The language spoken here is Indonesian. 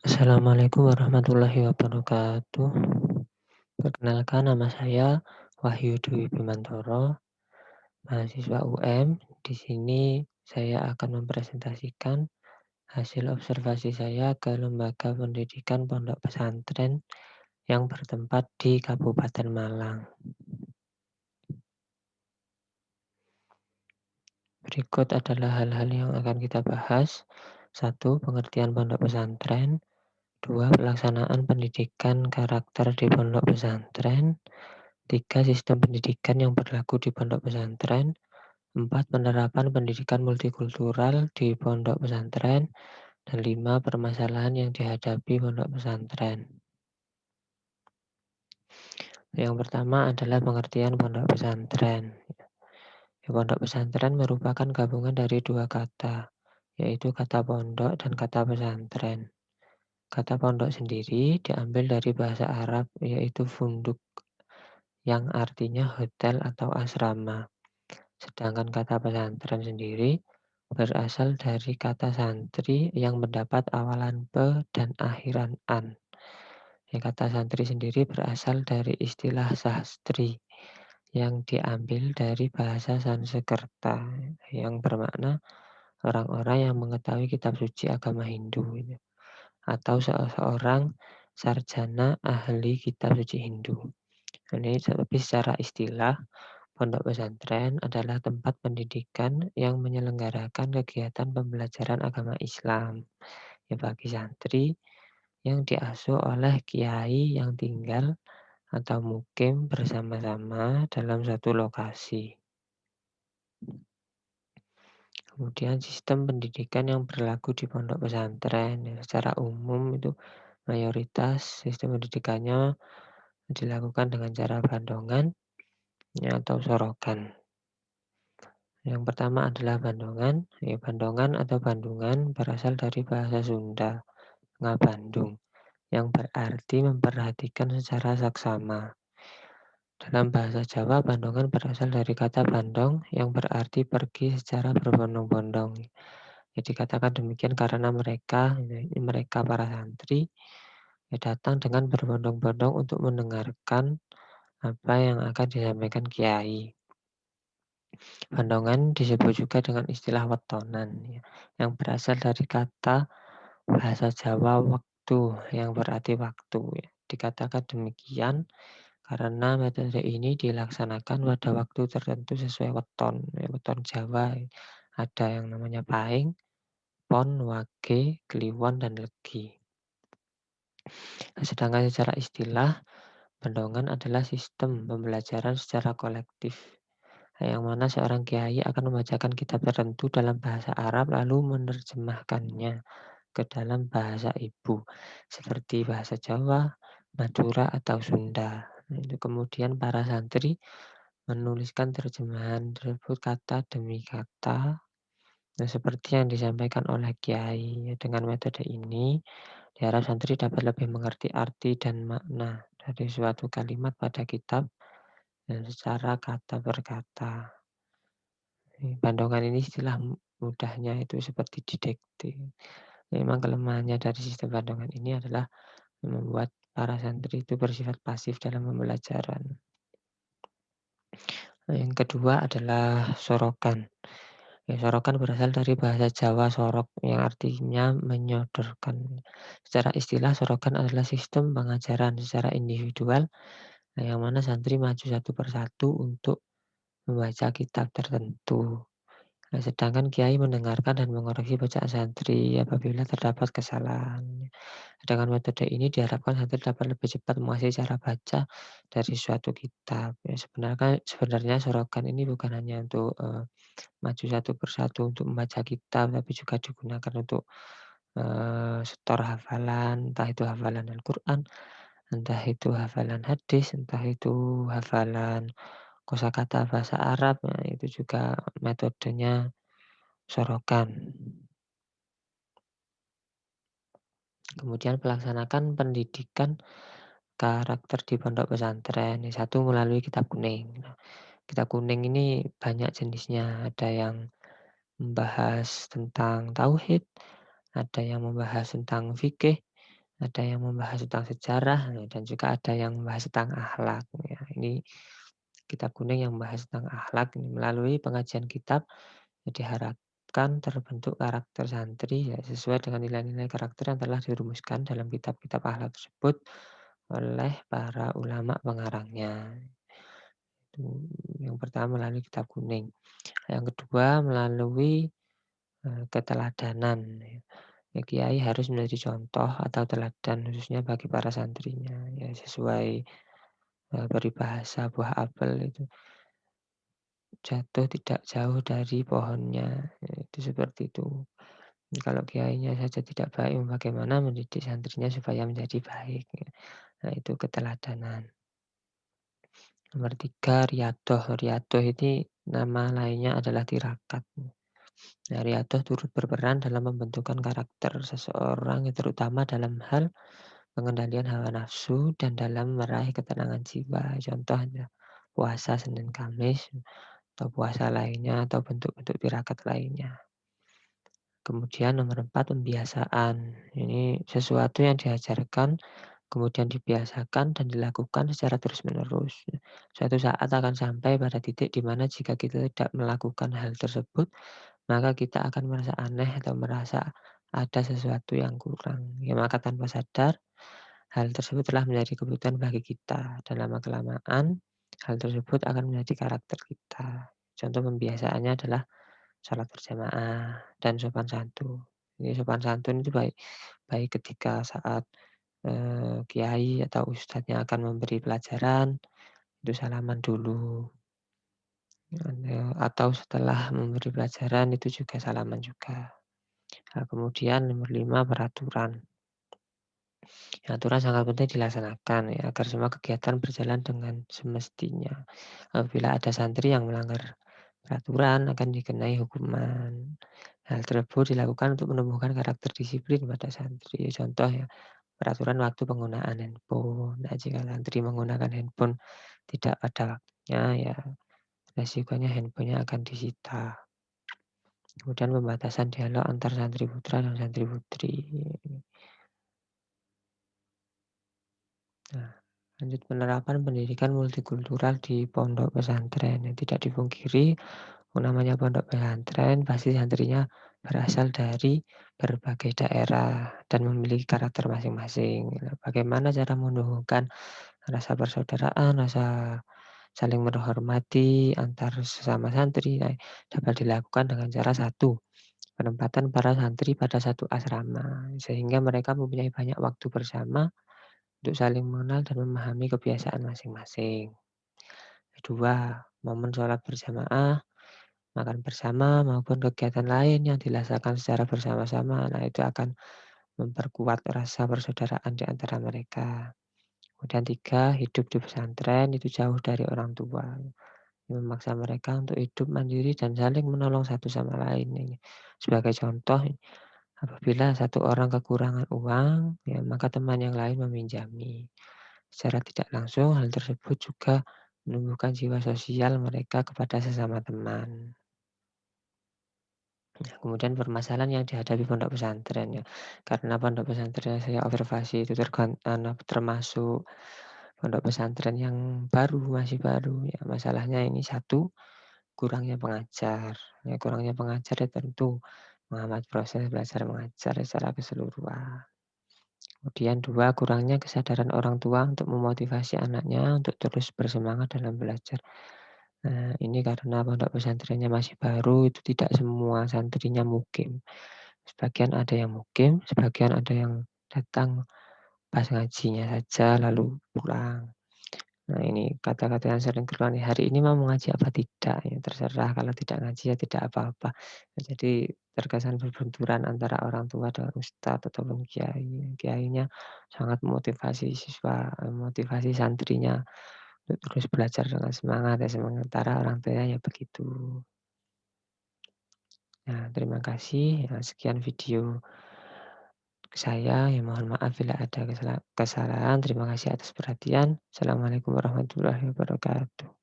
Assalamualaikum warahmatullahi wabarakatuh. Perkenalkan nama saya Wahyu Dwi Bimantoro, mahasiswa UM. Di sini saya akan mempresentasikan hasil observasi saya ke lembaga pendidikan pondok pesantren yang bertempat di Kabupaten Malang. Berikut adalah hal-hal yang akan kita bahas. 1. Pengertian pondok pesantren. 2. Pelaksanaan pendidikan karakter di pondok pesantren. 3. Sistem pendidikan yang berlaku di pondok pesantren. 4. Penerapan pendidikan multikultural di pondok pesantren. Dan 5. Permasalahan yang dihadapi pondok pesantren. Yang pertama adalah pengertian pondok pesantren. Pondok pesantren merupakan gabungan dari dua kata, yaitu kata pondok dan kata pesantren. Kata pondok sendiri diambil dari bahasa Arab, yaitu funduk, yang artinya hotel atau asrama. Sedangkan kata pesantren sendiri berasal dari kata santri yang mendapat awalan pe dan akhiran an. Kata santri sendiri berasal dari istilah sastri yang diambil dari bahasa Sanskerta yang bermakna orang-orang yang mengetahui kitab suci agama Hindu atau seseorang sarjana ahli kitab suci Hindu. Ini tapi secara istilah, pondok pesantren adalah tempat pendidikan yang menyelenggarakan kegiatan pembelajaran agama Islam bagi santri yang diasuh oleh kiai yang tinggal atau mukim bersama-sama dalam satu lokasi. Kemudian sistem pendidikan yang berlaku di pondok pesantren secara umum itu mayoritas sistem pendidikannya dilakukan dengan cara bandongan atau sorokan. Yang pertama adalah bandongan. Bandongan atau bandungan berasal dari bahasa Sunda, ngabandung, yang berarti memperhatikan secara saksama. Dalam bahasa Jawa, bandongan berasal dari kata bandong yang berarti pergi secara berbondong-bondong. Jadi katakan demikian karena mereka para santri datang dengan berbondong-bondong untuk mendengarkan apa yang akan disampaikan kiai. Bandongan disebut juga dengan istilah wetonan yang berasal dari kata bahasa Jawa waktu yang berarti waktu. Dikatakan demikian karena metode ini dilaksanakan pada waktu tertentu sesuai weton. Weton Jawa ada yang namanya pahing, pon, wage, kliwon, dan legi. Sedangkan secara istilah, bandongan adalah sistem pembelajaran secara kolektif, yang mana seorang kiai akan membacakan kitab tertentu dalam bahasa Arab lalu menerjemahkannya ke dalam bahasa ibu, seperti bahasa Jawa, Madura, atau Sunda. Itu kemudian para santri menuliskan terjemahan tersebut kata demi kata, seperti yang disampaikan oleh kiai. Dengan metode ini, diharap santri dapat lebih mengerti arti dan makna dari suatu kalimat pada kitab dan secara kata per kata. Bandongan ini istilah mudahnya itu seperti didikte. Memang kelemahannya dari sistem bandongan ini adalah membuat para santri itu bersifat pasif dalam pembelajaran. Yang kedua adalah sorokan. Sorokan berasal dari bahasa Jawa sorok yang artinya menyodorkan. Secara istilah, sorokan adalah sistem pengajaran secara individual yang mana santri maju satu persatu untuk membaca kitab tertentu. Sedangkan kiai mendengarkan dan mengoreksi bacaan santri apabila terdapat kesalahan. Dengan metode ini diharapkan santri dapat lebih cepat menguasai cara baca dari suatu kitab. Sebenarnya sorokan ini bukan hanya untuk maju satu persatu untuk membaca kitab, tapi juga digunakan untuk setor hafalan, entah itu hafalan Al-Quran, entah itu hafalan hadis, entah itu hafalan kosakata bahasa Arab. Nah, itu juga metodenya sorokan. Kemudian pelaksanakan pendidikan karakter di pondok pesantren. Satu melalui kitab kuning. Nah, kitab kuning ini banyak jenisnya. Ada yang membahas tentang tauhid, ada yang membahas tentang fikih, ada yang membahas tentang sejarah, dan juga ada yang membahas tentang akhlak, ya. Ini kitab kuning yang membahas tentang akhlak ini. Melalui pengajian kitab, ya diharapkan terbentuk karakter santri ya sesuai dengan nilai-nilai karakter yang telah dirumuskan dalam kitab-kitab akhlak tersebut oleh para ulama pengarangnya. Itu yang pertama melalui kitab kuning. Yang kedua melalui, keteladanan ya. Ya kiai harus menjadi contoh atau teladan khususnya bagi para santrinya ya sesuai, peribahasa buah apel itu jatuh tidak jauh dari pohonnya, ya itu seperti itu. Kalau kiainya saja tidak baik, bagaimana mendidik santrinya supaya menjadi baik ya. Nah itu keteladanan. Nomor 3 riyadhah. Riyadhah ini nama lainnya adalah tirakat. Nah, riyadhah turut berperan dalam pembentukan karakter seseorang, ya terutama dalam hal pengendalian hawa nafsu dan dalam meraih ketenangan jiwa. Contohnya puasa Senin Kamis atau puasa lainnya atau bentuk-bentuk tirakat lainnya. Kemudian nomor 4 pembiasaan. Ini sesuatu yang diajarkan, kemudian dibiasakan dan dilakukan secara terus-menerus. Suatu saat akan sampai pada titik di mana jika kita tidak melakukan hal tersebut, maka kita akan merasa aneh atau merasa ada sesuatu yang kurang. Ya, maka tanpa sadar, hal tersebut telah menjadi kebutuhan bagi kita. Dan lama-kelamaan, hal tersebut akan menjadi karakter kita. Contoh pembiasaannya adalah sholat berjamaah dan sopan santun. Ini sopan santun itu baik baik ketika saat, kiai atau ustadznya akan memberi pelajaran, itu salaman dulu, atau setelah memberi pelajaran itu juga salaman juga. Nah, kemudian nomor 5 peraturan. Aturan sangat penting dilaksanakan ya, agar semua kegiatan berjalan dengan semestinya. Apabila ada santri yang melanggar peraturan akan dikenai hukuman. Hal tersebut dilakukan untuk menumbuhkan karakter disiplin pada santri. Contoh ya, peraturan waktu penggunaan handphone. Nah, jika santri menggunakan handphone tidak pada waktunya, ya resikonya handphonenya akan disita. Kemudian pembatasan dialog antar santri putra dan santri putri. Nah, lanjut penerapan pendidikan multikultural di pondok pesantren. Yang tidak dipungkiri, namanya pondok pesantren pasti santrinya berasal dari berbagai daerah dan memiliki karakter masing-masing. Nah, bagaimana cara menumbuhkan rasa persaudaraan, rasa saling menghormati antar sesama santri? Nah, dapat dilakukan dengan cara satu, penempatan para santri pada satu asrama, sehingga mereka mempunyai banyak waktu bersama untuk saling mengenal dan memahami kebiasaan masing-masing. Kedua, momen sholat berjamaah, makan bersama, maupun kegiatan lain yang dilaksanakan secara bersama-sama. Nah, itu akan memperkuat rasa persaudaraan di antara mereka. Kemudian 3, hidup di pesantren itu jauh dari orang tua. Memaksa mereka untuk hidup mandiri dan saling menolong satu sama lain. Ini sebagai contoh, apabila satu orang kekurangan uang, ya maka teman yang lain meminjami. Secara tidak langsung, hal tersebut juga menumbuhkan jiwa sosial mereka kepada sesama teman. Nah, kemudian permasalahan yang dihadapi pondok pesantren ya, karena pondok pesantren yang saya observasi itu termasuk pondok pesantren yang baru, masih baru ya. Masalahnya ini satu, kurangnya pengajar. Ya, kurangnya pengajar ya tentu menghambat proses belajar mengajar secara keseluruhan. Kemudian 2, kurangnya kesadaran orang tua untuk memotivasi anaknya untuk terus bersemangat dalam belajar. Nah, ini karena pondok pesantrennya masih baru, itu tidak semua santrinya mukim. Sebagian ada yang mukim, sebagian ada yang datang pas ngajinya saja lalu pulang. Nah, ini kata-kata yang sering keluar nih, "Hari ini mau ngaji apa tidak?" Ya terserah, kalau tidak ngaji ya tidak apa-apa. Nah, jadi terkesan berbenturan antara orang tua dengan ustadz ataupun kiai. Kiainya sangat memotivasi siswa, memotivasi santrinya untuk terus belajar dengan semangat ya, sementara orang tuanya ya begitu. Nah, terima kasih, ya sekian video saya, ya mohon maaf bila ada kesalahan. Terima kasih atas perhatian. Assalamualaikum warahmatullahi wabarakatuh.